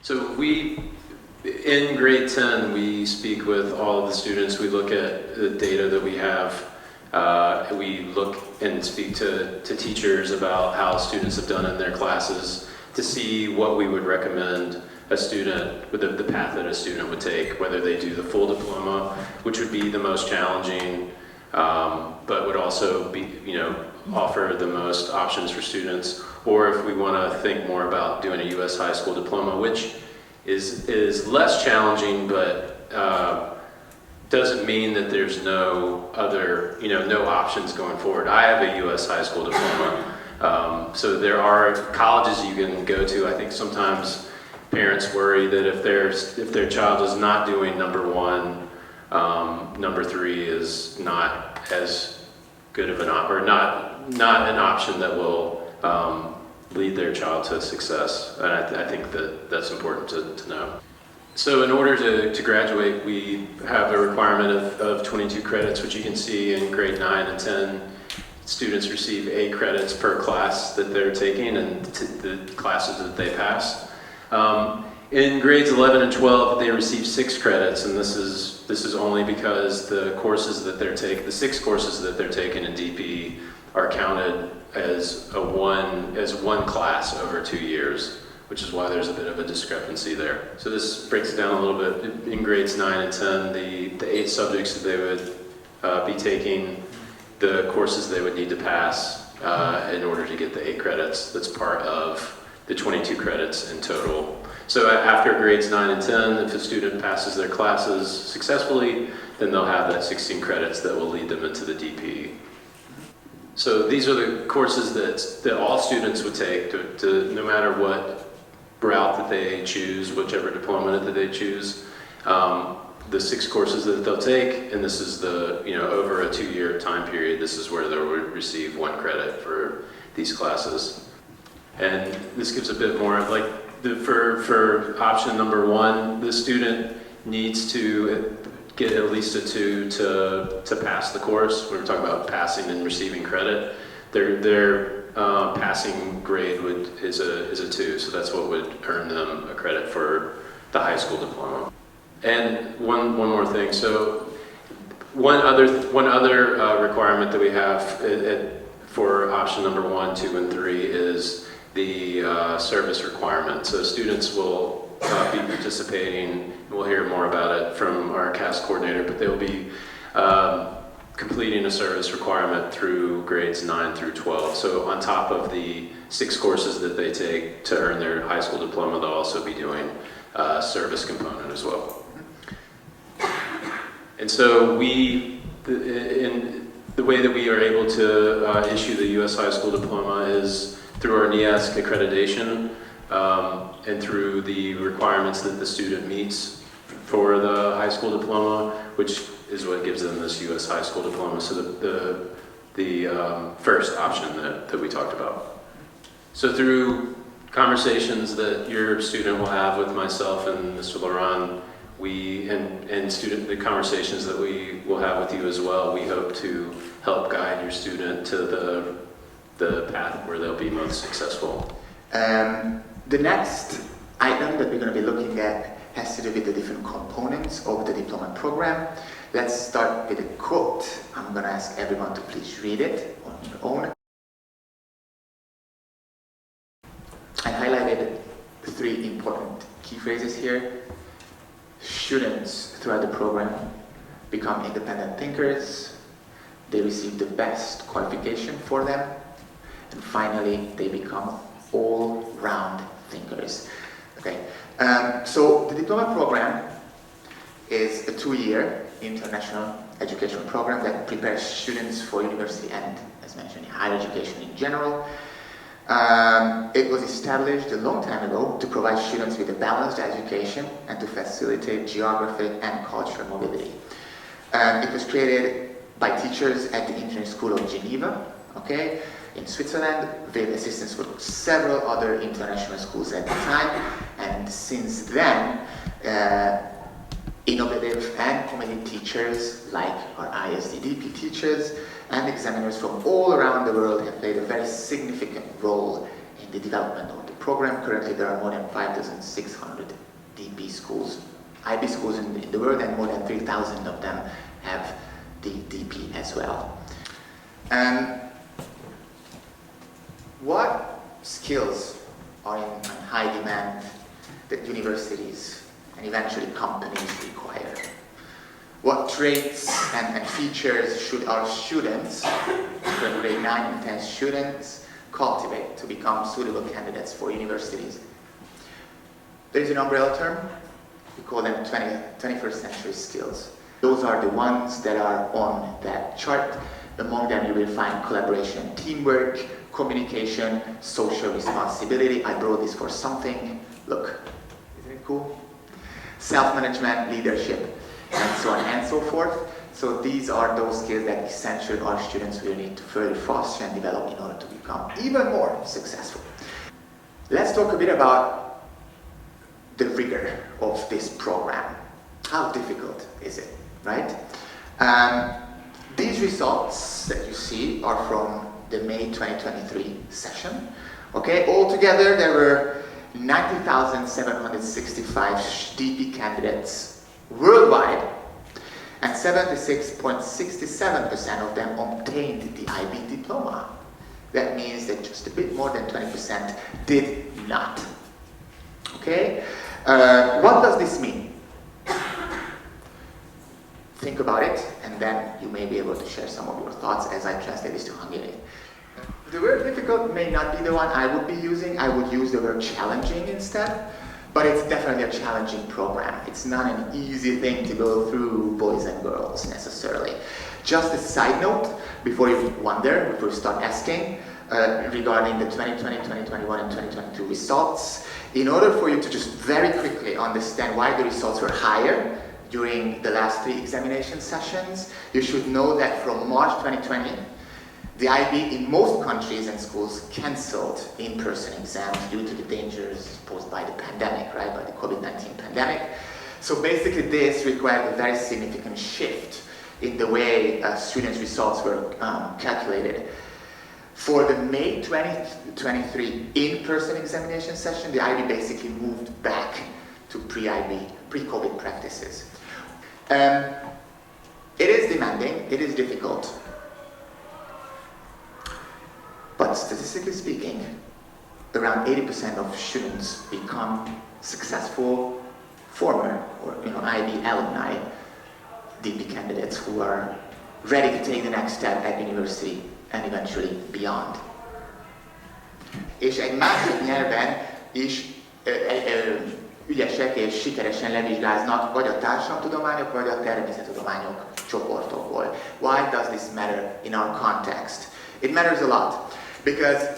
So in grade 10, we speak with all of the students. We look at the data that we have. We look and speak to teachers about how students have done in their classes to see what we would recommend a student, with the path that a student would take, whether they do the full diploma, which would be the most challenging, but would also be, offer the most options for students, or if we want to think more about doing a U.S. high school diploma, which is less challenging, but doesn't mean that there's no other, no options going forward. I have a U.S. high school diploma, so there are colleges you can go to. I think sometimes parents worry that if their child is not doing number one, number three is not as good of an option, or not an option that will lead their child to success. And I think that's important to know. So in order to graduate, we have a requirement of 22 credits, which you can see in grade 9 and 10. Students receive 8 credits per class that they're taking and the classes that they pass. In grades 11 and 12, they receive 6 credits, and this is only because the courses that they're taking, the 6 courses that they're taking in DP, are counted as one class over 2 years, which is why there's a bit of a discrepancy there. So this breaks it down a little bit. In grades 9 and 10, the 8 subjects that they would be taking, the courses they would need to pass in order to get the 8 credits. That's part of the 22 credits in total. So after grades 9 and 10, if a student passes their classes successfully, then they'll have that 16 credits that will lead them into the DP. So these are the courses that all students would take, no matter what route that they choose, whichever diploma that they choose. The 6 courses that they'll take, and this is over a 2-year time period, this is where they'll receive 1 credit for these classes. And this gives a bit more, for option number 1, the student needs to get at least a 2 to pass the course. We're talking about passing and receiving credit. Their passing grade is a 2, so that's what would earn them a credit for the high school diploma. And one more thing. So one other requirement that we have for option number 1, 2, and 3 is the service requirement. So students will be participating, and we'll hear more about it from our CAS coordinator, but they'll be completing a service requirement through grades 9 through 12. So on top of the 6 courses that they take to earn their high school diploma, they'll also be doing a service component as well. And so in the way that we are able to issue the U.S. high school diploma is through our NEASC accreditation and through the requirements that the student meets for the high school diploma, which is what gives them this U.S. high school diploma. So the first option that we talked about. So through conversations that your student will have with myself and Mr. Laurent, the conversations that we will have with you as well, we hope to help guide your student to the path where they'll be most successful. The next item that we're going to be looking at has to do with the different components of the diploma program. Let's start with a quote. I'm going to ask everyone to please read it on your own. I highlighted 3 important key phrases here. Students throughout the program become independent thinkers. They receive the best qualification for them. And finally, they become all-round thinkers. Okay. So the diploma program is a 2-year international education program that prepares students for university and, as mentioned, higher education in general. It was established a long time ago to provide students with a balanced education and to facilitate geographic and cultural mobility. It was created by teachers at the Engineering School of Geneva, in Switzerland, with assistance from several other international schools at the time. And since then, innovative and committed teachers like our ISD DP teachers and examiners from all around the world have played a very significant role in the development of the program. Currently there are more than 5,600 DP schools, IB schools in the world, and more than 3,000 of them have the DP as well. What skills are in high demand that universities and eventually companies require? What traits and features should our students, grade 9 and 10 students, cultivate to become suitable candidates for universities? There is an umbrella term, we call them 21st century skills. Those are the ones that are on that chart. Among them you will find collaboration, teamwork, communication, social responsibility. I brought this for something. Look, isn't it cool? Self-management, leadership, and so on and so forth. So these are those skills that essentially our students will need to further foster and develop in order to become even more successful. Let's talk a bit about the rigor of this program. How difficult is it, right? These results that you see are from the May 2023 session. Okay, altogether there were 90,765 DP candidates worldwide, and 76.67% of them obtained the IB diploma. That means that just a bit more than 20% did not. Okay, what does this mean? Think about it, and then you may be able to share some of your thoughts as I translate this to Hungarian. The word difficult may not be the one I would be using. I would use the word challenging instead, but it's definitely a challenging program. It's not an easy thing to go through, boys and girls, necessarily. Just a side note, before you wonder, before you start asking, regarding the 2020, 2021, and 2022 results, in order for you to just very quickly understand why the results were higher during the last 3 examination sessions, you should know that from March 2020, the IB in most countries and schools cancelled in-person exams due to the dangers posed by the pandemic, right, by the COVID-19 pandemic. So basically this required a very significant shift in the way students' results were calculated. For the May 2023 in-person examination session, the IB basically moved back to pre-COVID practices. It is demanding, it is difficult, but statistically speaking, around 80% of students become successful former or IB alumni, DP candidates who are ready to take the next step at university and eventually beyond. És egy másik nyelven is ügyesek és sikeresen levizsgáznak vagy a társadalomtudományok, vagy a természettudományok csoportokból. Why does this matter in our context? It matters a lot because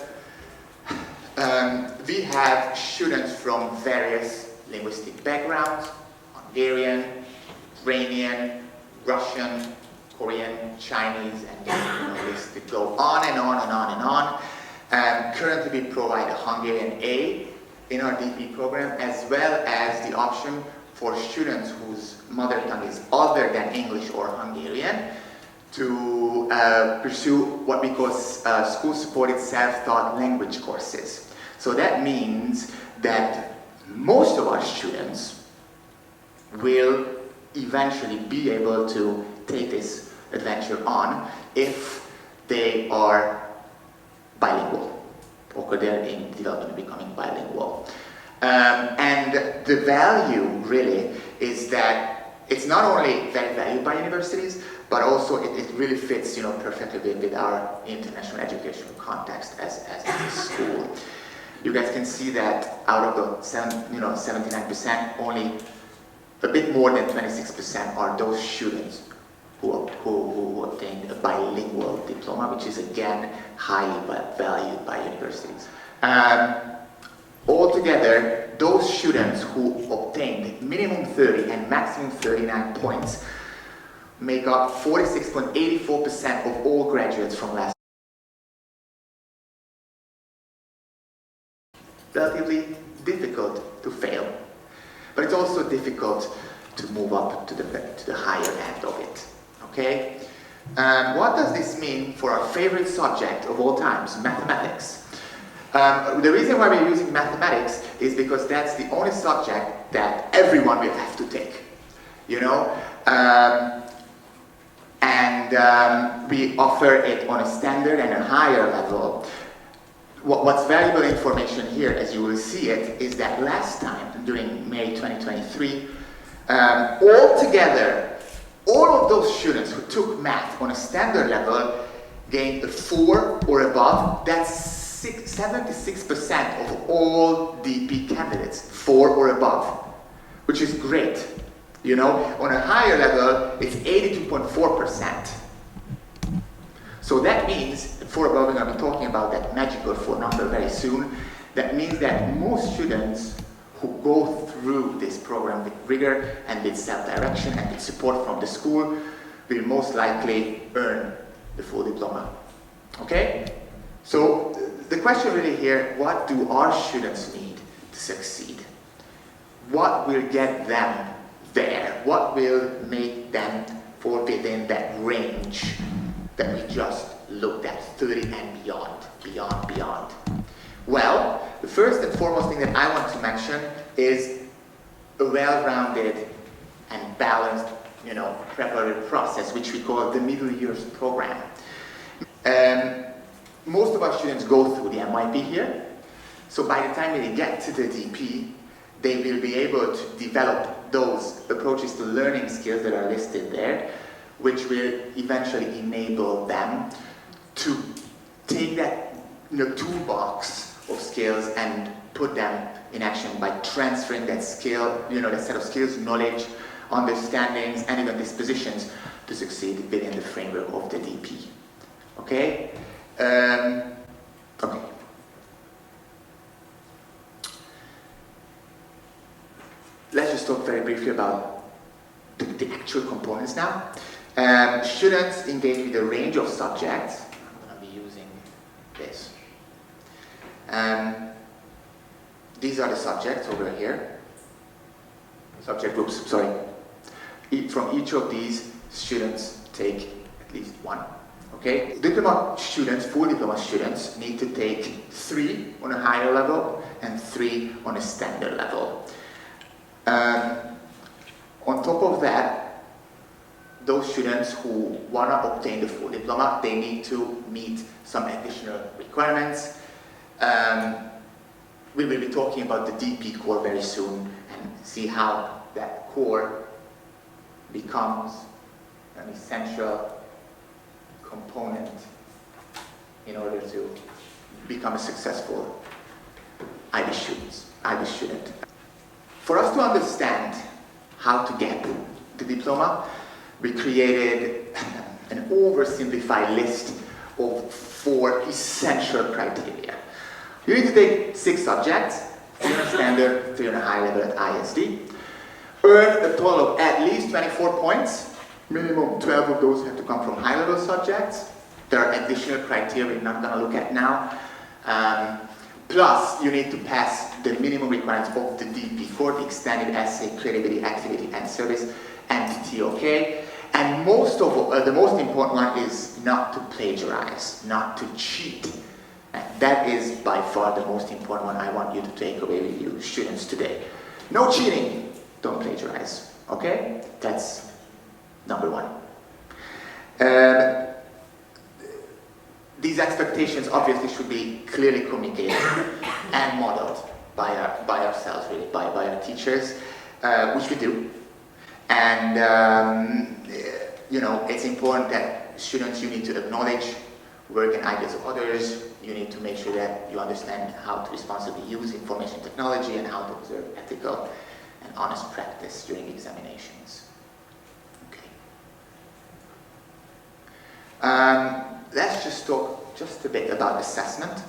we have students from various linguistic backgrounds: Hungarian, Ukrainian, Russian, Korean, Chinese, and this could go on and on and on and on. Currently we provide a Hungarian A in our DP program, as well as the option for students whose mother tongue is other than English or Hungarian to pursue what we call school-supported self-taught language courses. So that means that most of our students will eventually be able to take this adventure on if they are bilingual, or they're in development of becoming bilingual. And the value really is that it's not only very valued by universities, but also it really fits perfectly with our international educational context as a school. You guys can see that out of the 79%, only a bit more than 26% are those students who obtained a bilingual diploma, which is again highly valued by universities. Altogether, those students who obtained minimum 30 and maximum 39 points make up 46.84% of all graduates from last year. Relatively difficult to fail, but it's also difficult to move up to the higher end of it. Okay? What does this mean for our favorite subject of all times, mathematics? The reason why we're using mathematics is because that's the only subject that everyone will have to take, you know? We offer it on a standard and a higher level. What's valuable information here, as you will see it, is that last time, during May 2023, altogether, all of those students who took math on a standard level gained a 4 or above. That's 76% of all DP candidates, 4 or above, which is great. You know, on a higher level, it's 82.4%. So that means, 4 above, we're going to be talking about that magical 4 number very soon. That means that most students who go through this program with rigor and with self-direction and with support from the school will most likely earn the full diploma. Okay? So the question really here, what do our students need to succeed? What will get them there? What will make them fall within that range that we just looked at, 30 and beyond? Well, the first and foremost thing that I want to mention is a well-rounded and balanced, you know, preparatory process, which we call the middle years program. Most of our students go through the MYP here, so by the time they get to the DP, they will be able to develop those approaches to learning skills that are listed there, which will eventually enable them to take that, you know, toolbox of skills and put them in action by transferring that skill, you know, that set of skills, knowledge, understandings, and even dispositions to succeed within the framework of the DP. Okay? Okay. Let's just talk very briefly about the actual components now. Students engage with a range of subjects. I'm going to be using this. These are the subjects over here. Subject groups, sorry. From each of these, students take at least one. Okay? Diploma students, full diploma students, need to take 3 on a higher level and 3 on a standard level. On top of that, those students who want to obtain the full diploma, they need to meet some additional requirements. We will be talking about the DP core very soon and see how that core becomes an essential component in order to become a successful IB student. For us to understand how to get the diploma, we created an oversimplified list of 4 essential criteria. You need to take 6 subjects, 3 on a standard, 3 on a high level at ISD. Earn a total of at least 24 points. Minimum 12 of those have to come from high level subjects. There are additional criteria we're not going to look at now. Plus, you need to pass the minimum requirements of the DP core, the extended essay, creativity, activity, and service, and the TOK. And the most important one is not to plagiarize, not to cheat. And that is by far the most important one I want you to take away with you, students, today. No cheating, don't plagiarize, okay? That's number 1. These expectations obviously should be clearly communicated and modeled by ourselves, really, by our teachers, which we do. And you know, it's important that students, you need to acknowledge work and ideas of others. You need to make sure that you understand how to responsibly use information technology and how to observe ethical and honest practice during examinations. Okay. Let's just talk just a bit about assessment.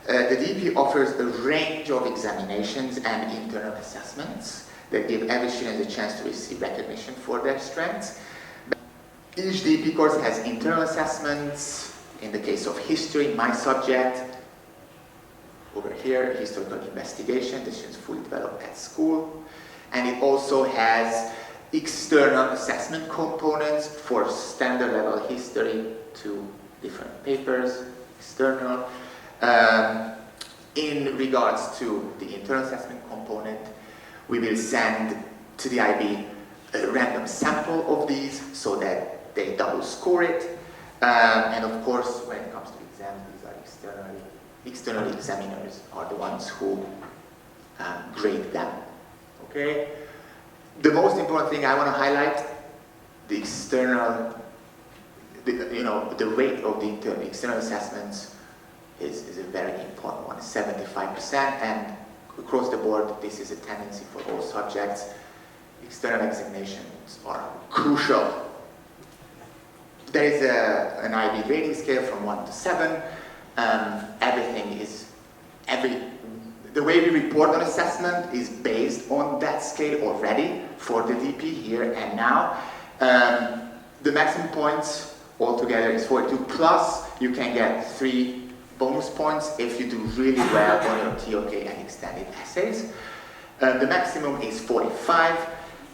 The DP offers a range of examinations and internal assessments that give every student a chance to receive recognition for their strengths. Each DP course has internal assessments. In the case of history, my subject, over here, historical investigation, the students fully developed at school. And it also has external assessment components for standard level history, 2 different papers, external. regards to the internal assessment component, we will send to the IB a random sample of these so that they double score it. And of course, when it comes to exams, these are external examiners are the ones who grade them. Okay? The most important thing I want to highlight, the external, the weight of the external assessments is a very important one, 75%, and across the board, this is a tendency for all subjects. External examinations are crucial. There is an IB rating scale from 1 to 7. The way we report on assessment is based on that scale already for the DP here and now. The maximum points altogether is 42, plus you can get 3 bonus points if you do really well on your TOK and extended essays. The maximum is 45.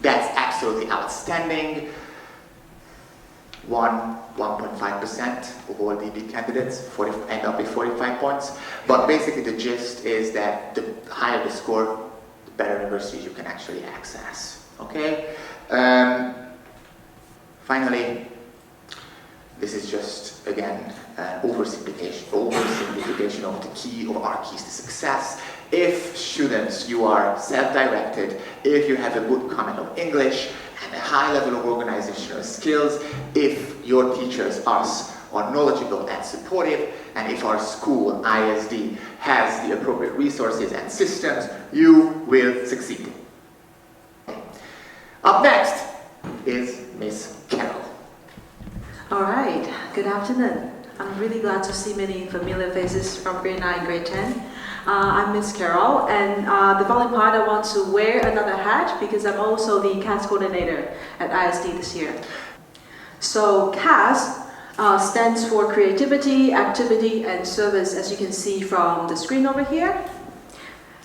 That's absolutely outstanding. 1.5% of all DB candidates end up with 45 points. But basically the gist is that the higher the score, the better universities you can actually access. Okay? Finally, this is just, again, an oversimplification of our keys to success. If students, you are self-directed, if you have a good command of English and a high level of organizational skills, if your teachers, us, are knowledgeable and supportive, and if our school, ISD, has the appropriate resources and systems, you will succeed. Up next is Miss Carol. All right, good afternoon. I'm really glad to see many familiar faces from grade 9 and grade 10. I'm Miss Carol, and the following part I want to wear another hat because I'm also the CAS coordinator at ISD this year. So CAS stands for Creativity, Activity, and Service, as you can see from the screen over here.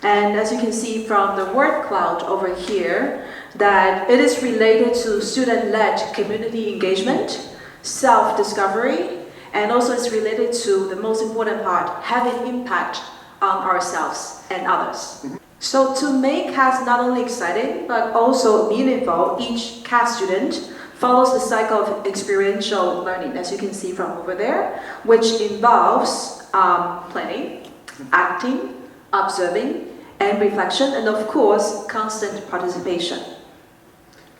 And as you can see from the word cloud over here, that it is related to student-led community engagement, self-discovery, and also it's related to the most important part, having impact on ourselves and others. So to make CAS not only exciting, but also meaningful, each CAS student follows the cycle of experiential learning, as you can see from over there, which involves planning, acting, observing, and reflection, and of course, constant participation.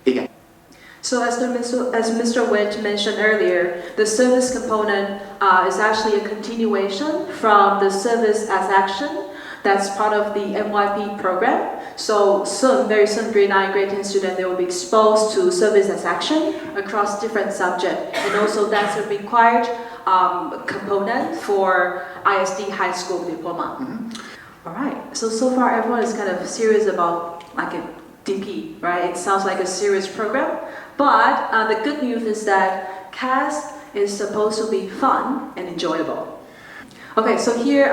Yeah. So as Mr. Witt mentioned earlier, the service component is actually a continuation from the service as action that's part of the MYP program. So soon, very soon, grade 9, grade 10 students, they will be exposed to service as action across different subjects. And also that's a required component for ISD high school diploma. All right, so far everyone is kind of serious about like a DP, right? It sounds like a serious program. But the good news is that CAS is supposed to be fun and enjoyable. Okay, so here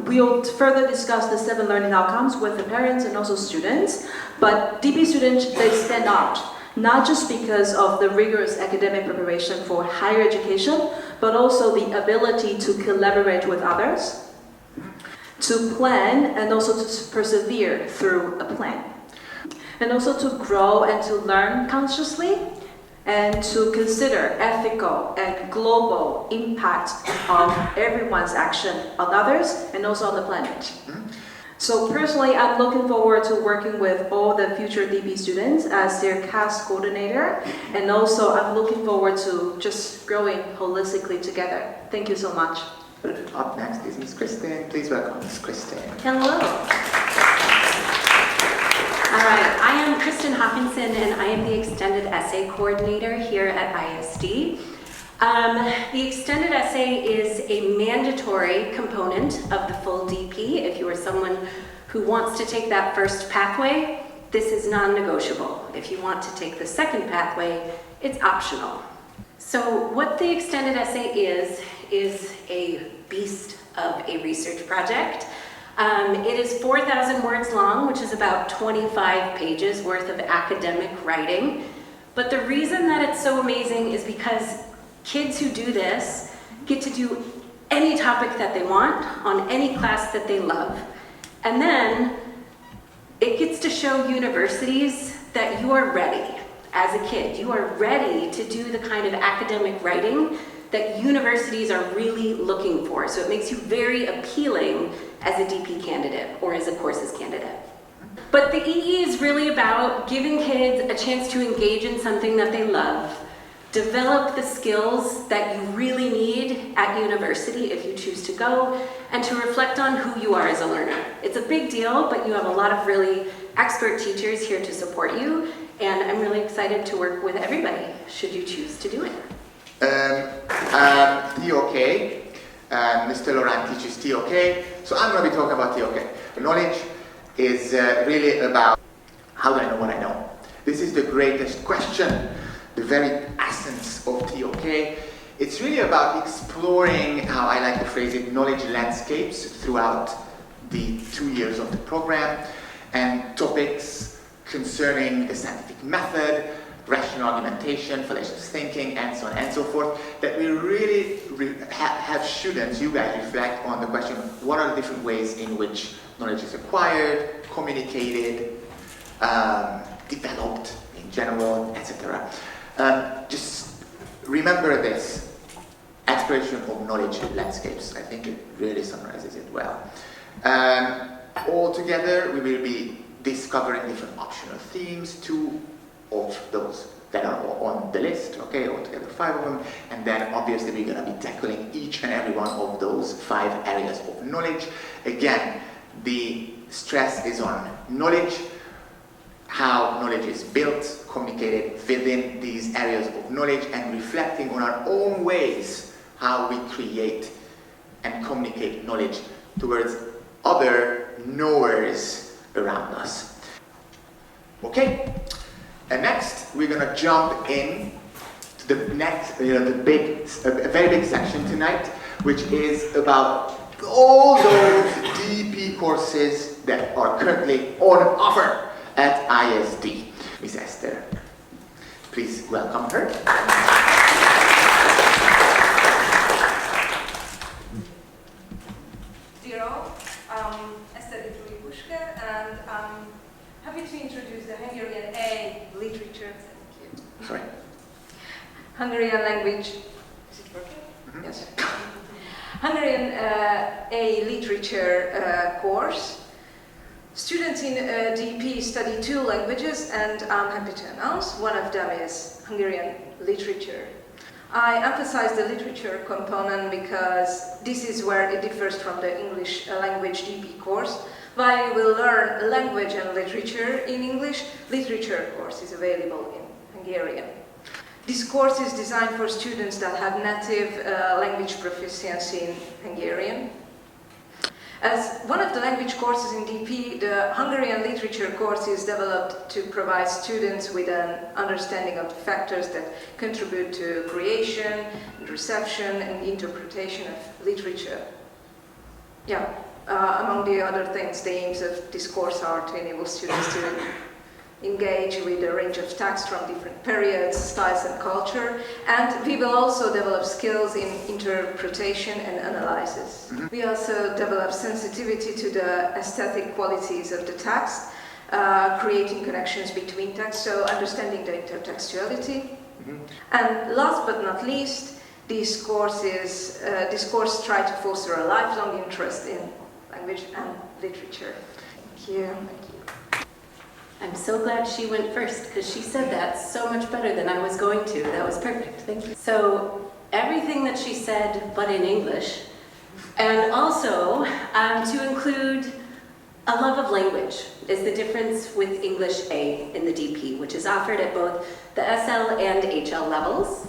we'll further discuss the 7 learning outcomes with the parents and also students. But DP students, they stand out, not just because of the rigorous academic preparation for higher education, but also the ability to collaborate with others, to plan, and also to persevere through a plan. And also to grow and to learn consciously, and to consider ethical and global impact of everyone's action on others and also on the planet. So personally, I'm looking forward to working with all the future DP students as their CAS coordinator, and also I'm looking forward to just growing holistically together. Thank you so much. Up next is Miss Kristen. Please welcome Miss Kristen. Hello. All right, I am Kristen Hopkinson, and I am the Extended Essay Coordinator here at ISD. The Extended Essay is a mandatory component of the full DP. If you are someone who wants to take that first pathway, this is non-negotiable. If you want to take the second pathway, it's optional. So what the Extended Essay is a beast of a research project. It is 4,000 words long, which is about 25 pages worth of academic writing. But the reason that it's so amazing is because kids who do this get to do any topic that they want on any class that they love. And then it gets to show universities that you are ready as a kid. You are ready to do the kind of academic writing that universities are really looking for. So it makes you very appealing as a DP candidate or as a courses candidate. But the EE is really about giving kids a chance to engage in something that they love, develop the skills that you really need at university if you choose to go, and to reflect on who you are as a learner. It's a big deal, but you have a lot of really expert teachers here to support you, and I'm really excited to work with everybody, should you choose to do it. TOK, Mr. Laurent teaches TOK, so I'm going to be talking about TOK. Knowledge is really about how do I know what I know? This is the greatest question, the very essence of TOK. It's really about exploring, how I like to phrase it, knowledge landscapes throughout the 2 years of the program, and topics concerning the scientific method, rational argumentation, fallacious thinking, and so on and so forth, that we really have students, you guys, reflect on the question of what are the different ways in which knowledge is acquired, communicated, developed in general, etc. Just remember this, exploration of knowledge landscapes. I think it really summarizes it well. All together, we will be discovering different optional themes, 2 of those that are on the list, okay, altogether 5 of them, and then obviously we're going to be tackling each and every one of those 5 areas of knowledge. Again, the stress is on knowledge, how knowledge is built, communicated within these areas of knowledge, and reflecting on our own ways how we create and communicate knowledge towards other knowers around us. Okay, and next we're going to jump in to the next, a very big section tonight, which is about all those DP courses that are currently on offer at ISD. Miss Esther, please welcome her. Dear all, Esther DP and I'm happy to introduce the Hungarian A literature. Thank you. Sorry. Hungarian language. Is it working? Mm-hmm. Yes. Hungarian A literature course. Students in DP study 2 languages, and I'm happy to announce one of them is Hungarian literature. I emphasize the literature component because this is where it differs from the English language DP course. While you will learn language and literature in English, literature course is available in Hungarian. This course is designed for students that have native language proficiency in Hungarian. As one of the language courses in DP, the Hungarian literature course is developed to provide students with an understanding of the factors that contribute to creation, reception, and interpretation of literature. Among the other things, the aims of this course are to enable students to engage with a range of texts from different periods, styles, and culture, and we will also develop skills in interpretation and analysis. Mm-hmm. We also develop sensitivity to the aesthetic qualities of the text, creating connections between texts, so understanding the intertextuality. Mm-hmm. And last but not least, this course tries to foster a lifelong interest in language and literature. Thank you. Thank you. I'm so glad she went first, because she said that so much better than I was going to. That was perfect, thank you. So, everything that she said, but in English, and also to include a love of language is the difference with English A in the DP, which is offered at both the SL and HL levels.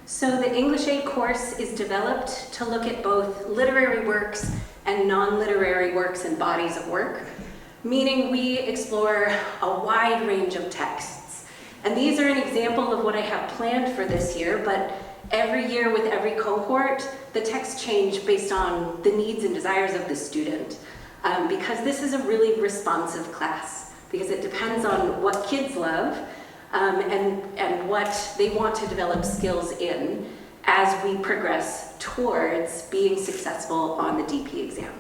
So the English A course is developed to look at both literary works and non-literary works and bodies of work, meaning we explore a wide range of texts. And these are an example of what I have planned for this year, but every year with every cohort, the texts change based on the needs and desires of the student. Because this is a really responsive class, because it depends on what kids love and what they want to develop skills in as we progress towards being successful on the DP exam.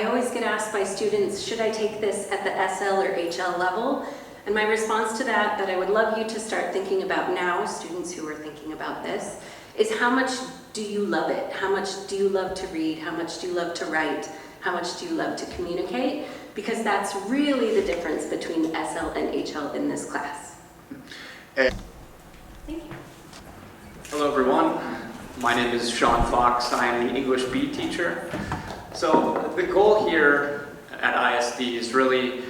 I always get asked by students, should I take this at the SL or HL level? And my response to that I would love you to start thinking about now, students who are thinking about this, is how much do you love it? How much do you love to read? How much do you love to write? How much do you love to communicate? Because that's really the difference between SL and HL in this class. Thank you. Hello everyone, my name is Sean Fox. I am the English B teacher. So the goal here at ISD is really,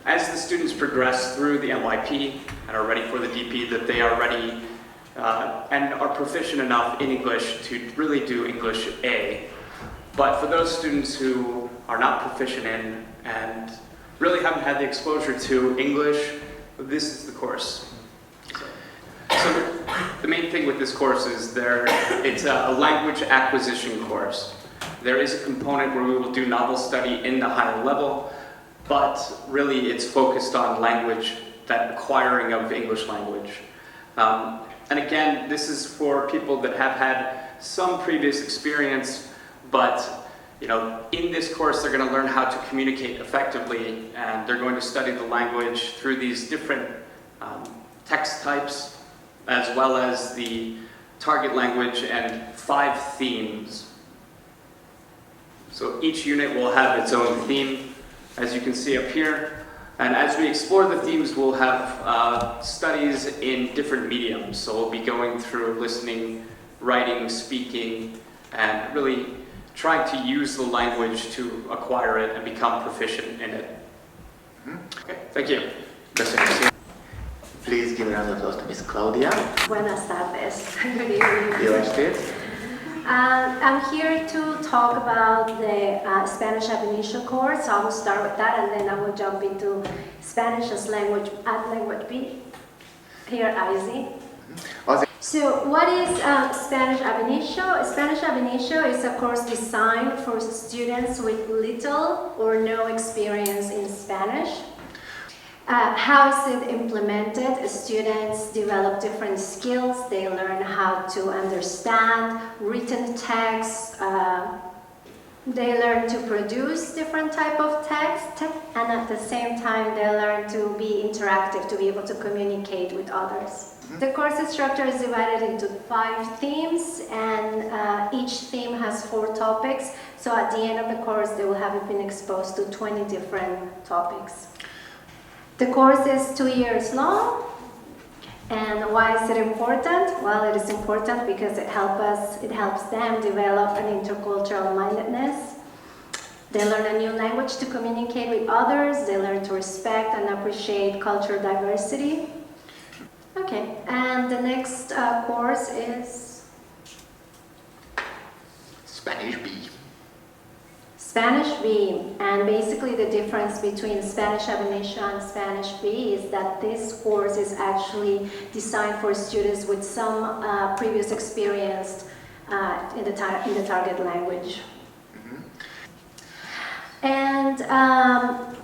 as the students progress through the NYP and are ready for the DP, that they are ready and are proficient enough in English to really do English A. But for those students who are not proficient in and really haven't had the exposure to English, this is the course. So the main thing with this course is it's a language acquisition course. There is a component where we will do novel study in the higher level, but really it's focused on language, that acquiring of English language. And again, this is for people that have had some previous experience, but in this course they're going to learn how to communicate effectively, and they're going to study the language through these different text types, as well as the target language and 5 themes. So each unit will have its own theme, as you can see up here. And as we explore the themes, we'll have studies in different mediums. So we'll be going through listening, writing, speaking, and really trying to use the language to acquire it and become proficient in it. Okay, thank you. Please give a round of applause to Miss Claudia. Buenas tardes. Good evening. You understood? I'm here to talk about the Spanish ab initio course. I will start with that, and then I will jump into Spanish as language B here at ISD. So what is Spanish ab initio? Spanish ab initio is a course designed for students with little or no experience in Spanish. How is it implemented? Students develop different skills. They learn how to understand written text. They learn to produce different type of text, and at the same time they learn to be interactive, to be able to communicate with others. The course structure is divided into 5 themes, and each theme has 4 topics. So at the end of the course, they will have been exposed to 20 different topics. The course is 2 years long. And why is it important? Well, it is important because it helps them develop an intercultural mindedness. They learn a new language to communicate with others. They learn to respect and appreciate cultural diversity. Okay, and the next course is Spanish B. Spanish B, and basically the difference between Spanish ab initio and Spanish B is that this course is actually designed for students with some previous experience in the target language. And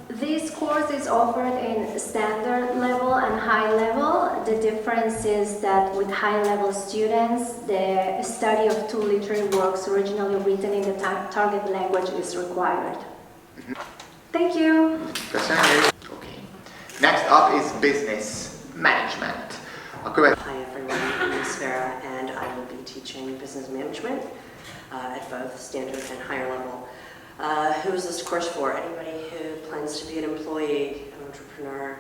this course is offered in standard level and high level. The difference is that with high level students, the study of 2 literary works originally written in the target language is required. Thank you. Okay. Next up is business management. Hi everyone, I'm Ms. Vera, and I will be teaching business management at both standard and higher level. Who is this course for? Anybody who plans to be an employee, an entrepreneur,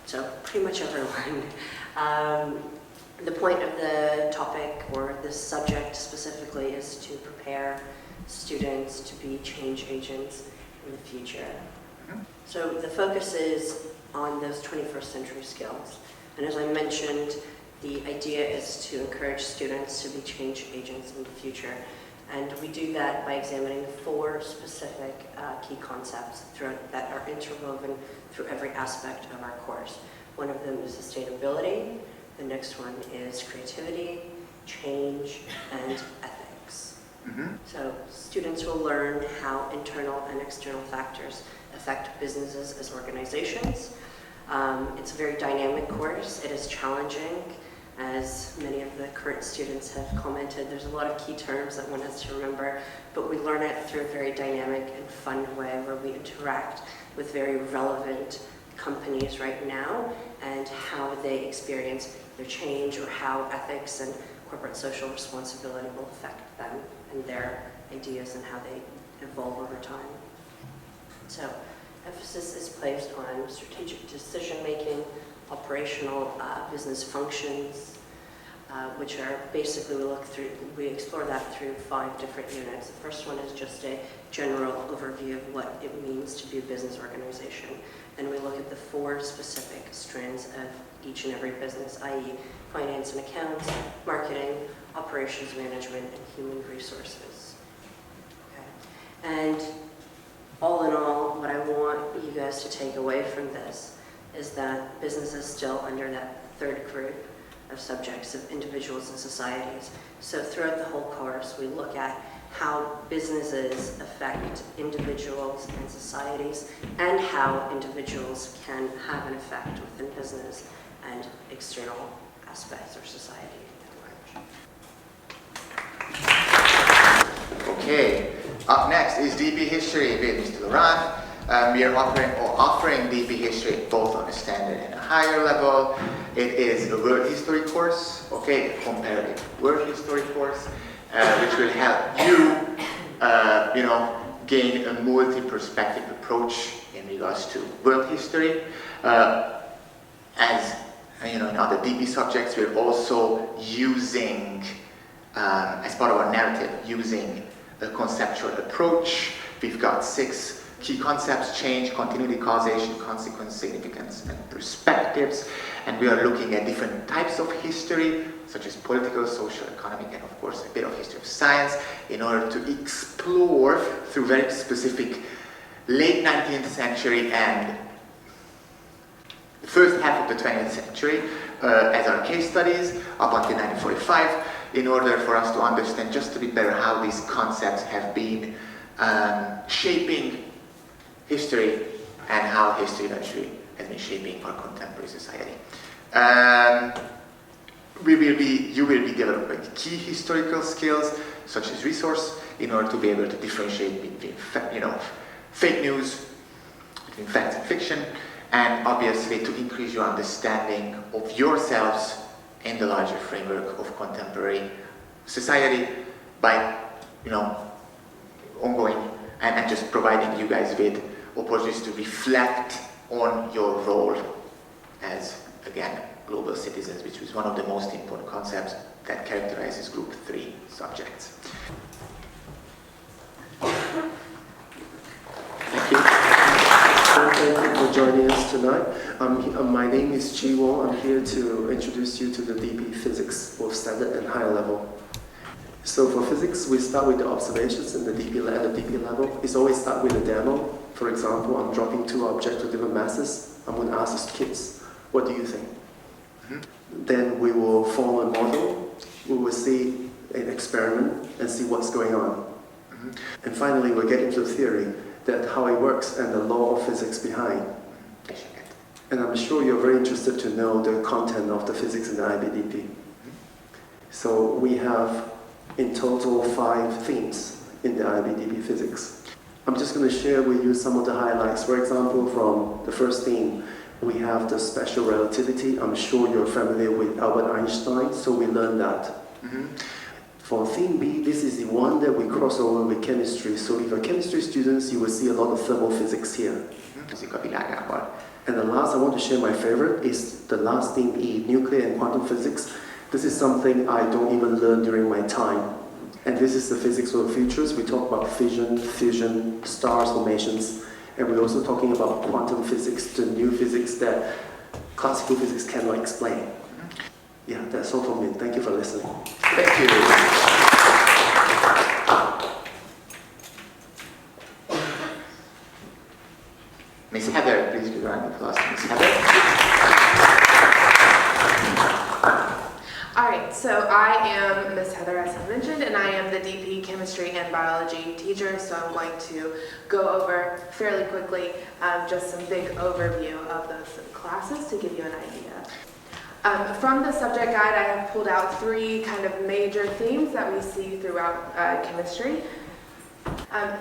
so pretty much everyone. The point of the topic, or this subject specifically, is to prepare students to be change agents in the future. So the focus is on those 21st century skills. And as I mentioned, the idea is to encourage students to be change agents in the future. And we do that by examining 4 specific key concepts that are interwoven through every aspect of our course. One of them is sustainability, the next one is creativity, change, and ethics. So students will learn how internal and external factors affect businesses as organizations. It's a very dynamic course, it is challenging, As many of the current students have commented, there's a lot of key terms that one has to remember, but we learn it through a very dynamic and fun way where we interact with very relevant companies right now and how they experience their change or how ethics and corporate social responsibility will affect them and their ideas and how they evolve over time. So emphasis is placed on strategic decision-making, operational business functions, which are basically we explore that through 5 different units. The first one is just a general overview of what it means to be a business organization. And we look at the 4 specific strands of each and every business, i.e. finance and accounts, marketing, operations management, and human resources. Okay. And all in all, what I want you guys to take away from this is that business is still under that 3rd group of subjects of individuals and societies. So throughout the whole course, we look at how businesses affect individuals and societies and how individuals can have an effect within business and external aspects of society at large. Okay, up next is DP History with Mr. Laurent. We are offering DP History both on a standard and a higher level. It is a world history course, okay, a comparative world history course, which will help you, gain a multi-perspective approach in regards to world history. As in other DP subjects, we're also using, as part of our narrative, using a conceptual approach. We've got 6 key concepts: change, continuity, causation, consequence, significance, and perspectives. And we are looking at different types of history, such as political, social, economic, and of course a bit of history of science, in order to explore through very specific late 19th century and the first half of the 20th century as our case studies up until 1945, in order for us to understand just a bit better how these concepts have been shaping history and how history eventually has been shaping our contemporary society. You will be developing key historical skills such as resource in order to be able to differentiate between fake news, between facts and fiction, and obviously to increase your understanding of yourselves in the larger framework of contemporary society by ongoing and just providing you guys with opportunities to reflect on your role as, again, global citizens, which is one of the most important concepts that characterizes Group 3 subjects. Thank you. Thank you for joining us tonight. My name is Chi Wong. I'm here to introduce you to the DP Physics, both standard and higher level. So for physics, we start with the observations in the DP level. It's always start with a demo. For example, I'm dropping 2 objects with different masses. I'm going to ask the kids, what do you think? Mm-hmm. Then we will form a model. We will see an experiment and see what's going on. Mm-hmm. And finally, we'll get into the theory, that how it works and the law of physics behind. And I'm sure you're very interested to know the content of the physics in the IBDP. Mm-hmm. So we have in total 5 themes in the IBDP physics. I'm just going to share with you some of the highlights. For example, from the first theme, we have the special relativity. I'm sure you're familiar with Albert Einstein, so we learned that. Mm-hmm. For theme B, this is the one that we cross over with chemistry. So if you're chemistry students, you will see a lot of thermal physics here. And the last, I want to share my favorite, is the last theme E, nuclear and quantum physics. This is something I don't even learn during my time. And this is the physics of the futures. We talk about fission, fusion, stars formations. And we're also talking about quantum physics, the new physics that classical physics cannot explain. Yeah, that's all from me. Thank you for listening. Thank you. Miss Heather, please give a round of applause to Miss Heather. Alright, so I am Miss Heather, as I mentioned, and I am the DP Chemistry and Biology teacher, so I'm going to go over fairly quickly just some big overview of those classes to give you an idea. From the subject guide, I have pulled out 3 kind of major themes that we see throughout chemistry.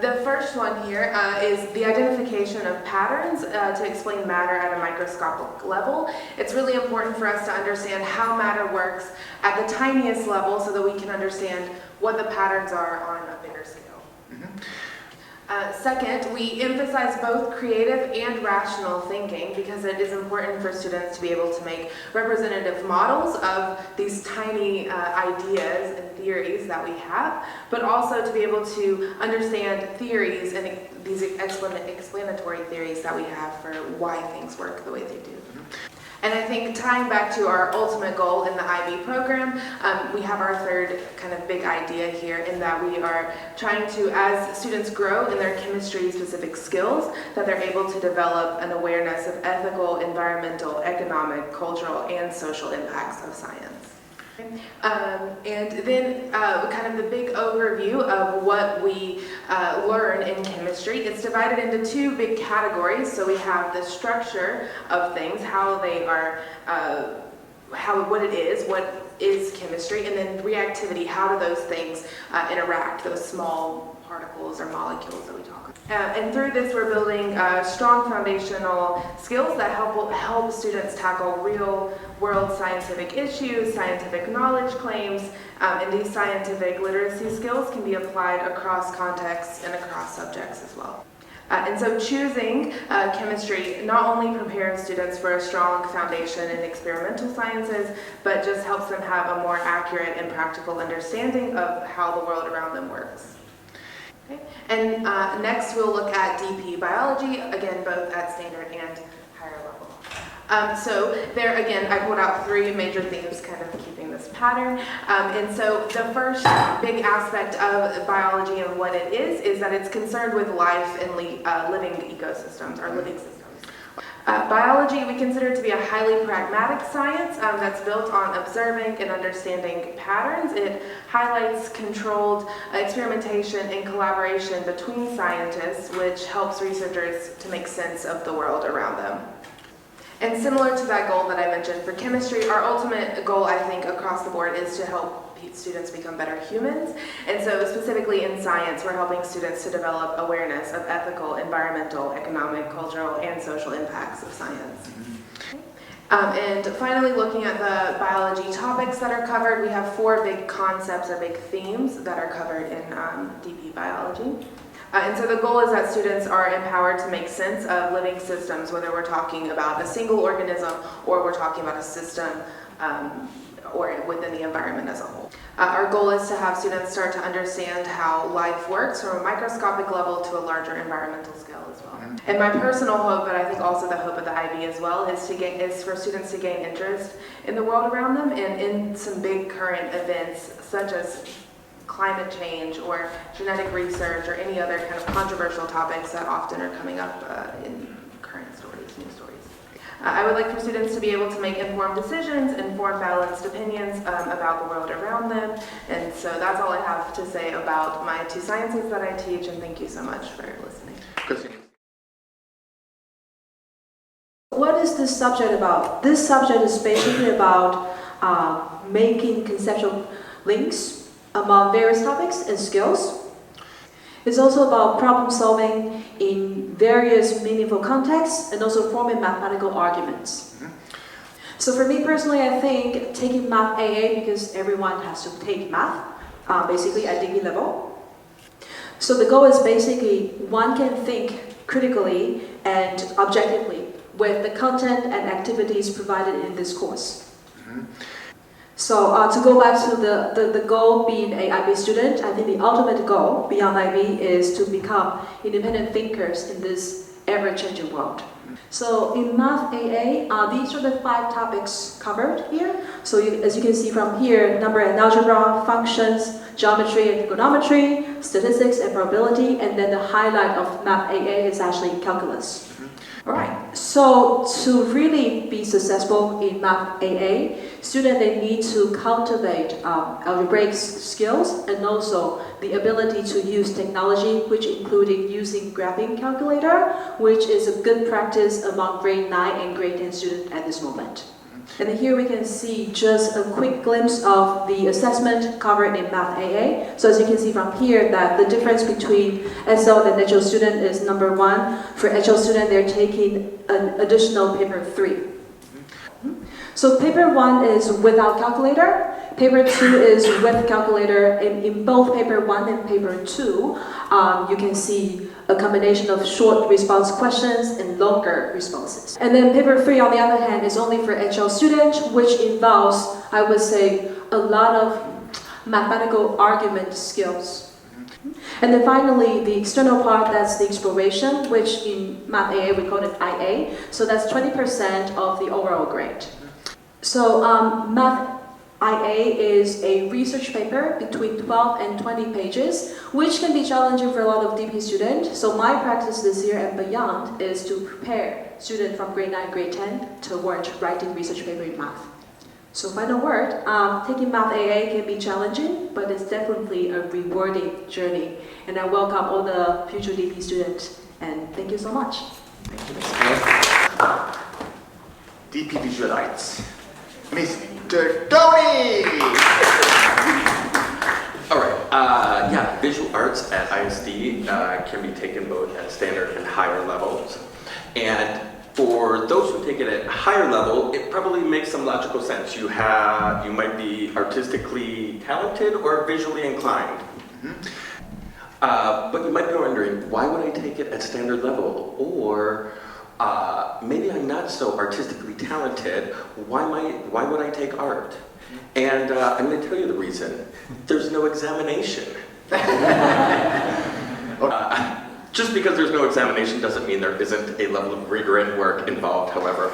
The first one here is the identification of patterns to explain matter at a microscopic level. It's really important for us to understand how matter works at the tiniest level so that we can understand what the patterns are on a bigger scale. Second, we emphasize both creative and rational thinking because it is important for students to be able to make representative models of these tiny ideas and theories that we have, but also to be able to understand theories and these explanatory theories that we have for why things work the way they do. And I think tying back to our ultimate goal in the IB program, we have our third kind of big idea here in that we are trying to, as students grow in their chemistry-specific skills, that they're able to develop an awareness of ethical, environmental, economic, cultural, and social impacts of science. And then kind of the big overview of what we learn in chemistry. It's divided into 2 big categories. So we have the structure of things, how they are, what it is, what is chemistry, and then reactivity, how do those things interact, those small particles or molecules that we talk about. And through this, we're building strong foundational skills that help students tackle real-world scientific issues, scientific knowledge claims, and these scientific literacy skills can be applied across contexts and across subjects as well. And so choosing chemistry not only prepares students for a strong foundation in experimental sciences, but just helps them have a more accurate and practical understanding of how the world around them works. Okay. And next we'll look at DP biology, again both at standard and higher level. So there again I pulled out 3 major themes kind of keeping this pattern. And so the first big aspect of biology and what it is that it's concerned with life and living ecosystems or living systems. Biology we consider to be a highly pragmatic science that's built on observing and understanding patterns. It highlights controlled experimentation and collaboration between scientists, which helps researchers to make sense of the world around them. And similar to that goal that I mentioned for chemistry, our ultimate goal, I think, across the board is to help students become better humans. And so specifically in science, we're helping students to develop awareness of ethical, environmental, economic, cultural, and social impacts of science. And finally, looking at the biology topics that are covered, we have 4 big concepts or big themes that are covered in DP biology. And so the goal is that students are empowered to make sense of living systems, whether we're talking about a single organism or we're talking about a system or within the environment as a whole. Our goal is to have students start to understand how life works from a microscopic level to a larger environmental scale as well. And my personal hope, but I think also the hope of the IB as well, is for students to gain interest in the world around them and in some big current events such as climate change or genetic research or any other kind of controversial topics that often are coming up in current stories, news stories. I would like for students to be able to make informed decisions, informed, balanced opinions about the world around them. And so that's all I have to say about my 2 sciences that I teach, and thank you so much for listening. What is this subject about? This subject is basically about making conceptual links among various topics and skills. It's also about problem solving in various meaningful contexts and also forming mathematical arguments. So for me personally, I think taking math AA, because everyone has to take math, basically at DP level. So the goal is basically one can think critically and objectively with the content and activities provided in this course. So to go back to the goal being an IB student, I think the ultimate goal beyond IB is to become independent thinkers in this ever-changing world. So in Math AA, these are the 5 topics covered here. So as you can see from here, number and algebra, functions, geometry and trigonometry, statistics and probability, and then the highlight of Math AA is actually calculus. Alright, so to really be successful in Math AA, students they need to cultivate algebraic skills and also the ability to use technology, which including using graphing calculator, which is a good practice among grade 9 and grade 10 students at this moment. And here we can see just a quick glimpse of the assessment covered in Math AA. So as you can see from here that the difference between SL and HL student is number 1. For HL student, they're taking an additional paper 3. So paper 1 is without calculator. Paper 2 is with calculator. And in both paper 1 and paper 2, you can see a combination of short response questions and longer responses. And then paper 3, on the other hand, is only for HL students, which involves, I would say, a lot of mathematical argument skills. And then finally, the external part, that's the exploration, which in Math AA we call it IA. So that's 20% of the overall grade. So Math IA is a research paper between 12 and 20 pages, which can be challenging for a lot of DP students. So my practice this year and beyond is to prepare students from grade 9, grade 10 towards writing research paper in math. So final word, taking Math AA can be challenging, but it's definitely a rewarding journey. And I welcome all the future DP students, and thank you so much. Thank you, Ms. DP Visual Arts. Mr. Tony! All right, yeah, visual arts at ISD can be taken both at standard and higher levels. And for those who take it at higher level, it probably makes some logical sense. You might be artistically talented or visually inclined. But you might be wondering, why would I take it at standard level? Or maybe I'm not so artistically talented, why would I take art? And I'm going to tell you the reason. There's no examination. Just because there's no examination doesn't mean there isn't a level of rigor and work involved, however.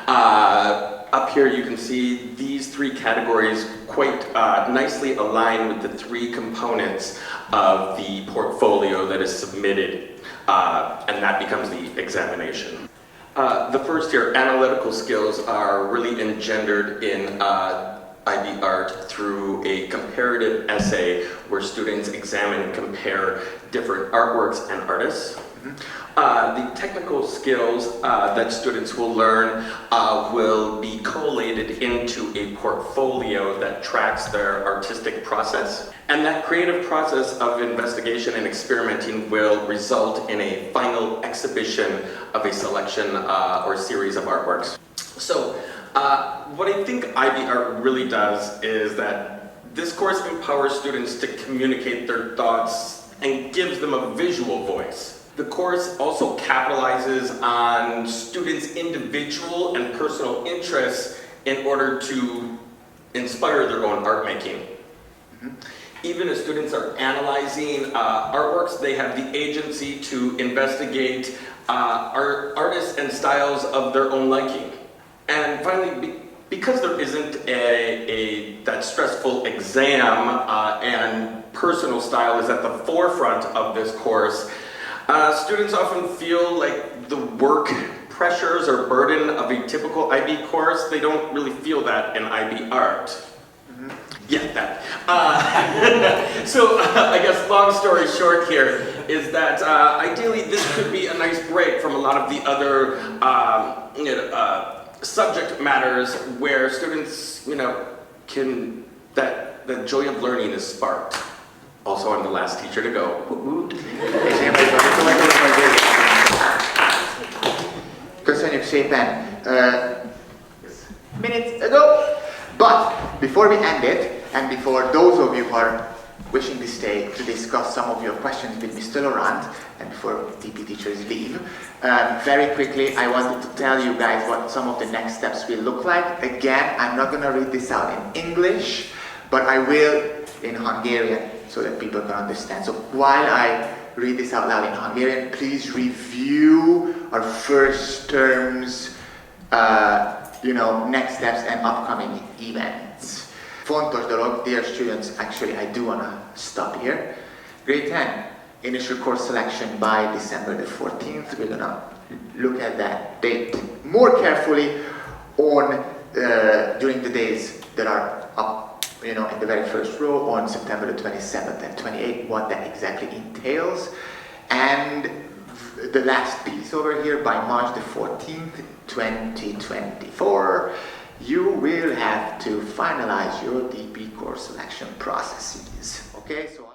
Up here you can see these 3 categories quite nicely align with the 3 components of the portfolio that is submitted, and that becomes the examination. The first here, analytical skills, are really engendered in IB Art through a comparative essay where students examine and compare different artworks and artists. The technical skills that students will learn will be collated into a portfolio that tracks their artistic process. And that creative process of investigation and experimenting will result in a final exhibition of a selection or series of artworks. So, what I think IB Art really does is that this course empowers students to communicate their thoughts and gives them a visual voice. The course also capitalizes on students' individual and personal interests in order to inspire their own art making. Even as students are analyzing artworks, they have the agency to investigate artists and styles of their own liking. And finally, because there isn't that stressful exam and personal style is at the forefront of this course, students often feel like the work pressures or burden of a typical IB course. They don't really feel that in IB Art. Yeah, that. So I guess long story short here is that ideally this could be a nice break from a lot of the other subject matters where students, that the joy of learning is sparked. Also, I'm the last teacher to go. Köszönjük szépen. Minutes ago. But before we end it, and before those of you who are wishing to stay to discuss some of your questions with Mr. Laurent, and before DP teachers leave, very quickly I wanted to tell you guys what some of the next steps will look like. Again, I'm not going to read this out in English, but I will in Hungarian so that people can understand. So while I read this out loud in Hungarian, please review our first term's next steps and upcoming events. Fontos dolog, dear students, actually I do want to stop here. Grade 10, initial course selection by December the 14th. We're going to look at that date more carefully during the days that are up, in the very first row on September the 27th and 28th, what that exactly entails. And the last piece over here by March the 14th, 2024. you will have to finalize your DP course selection processes. Okay, so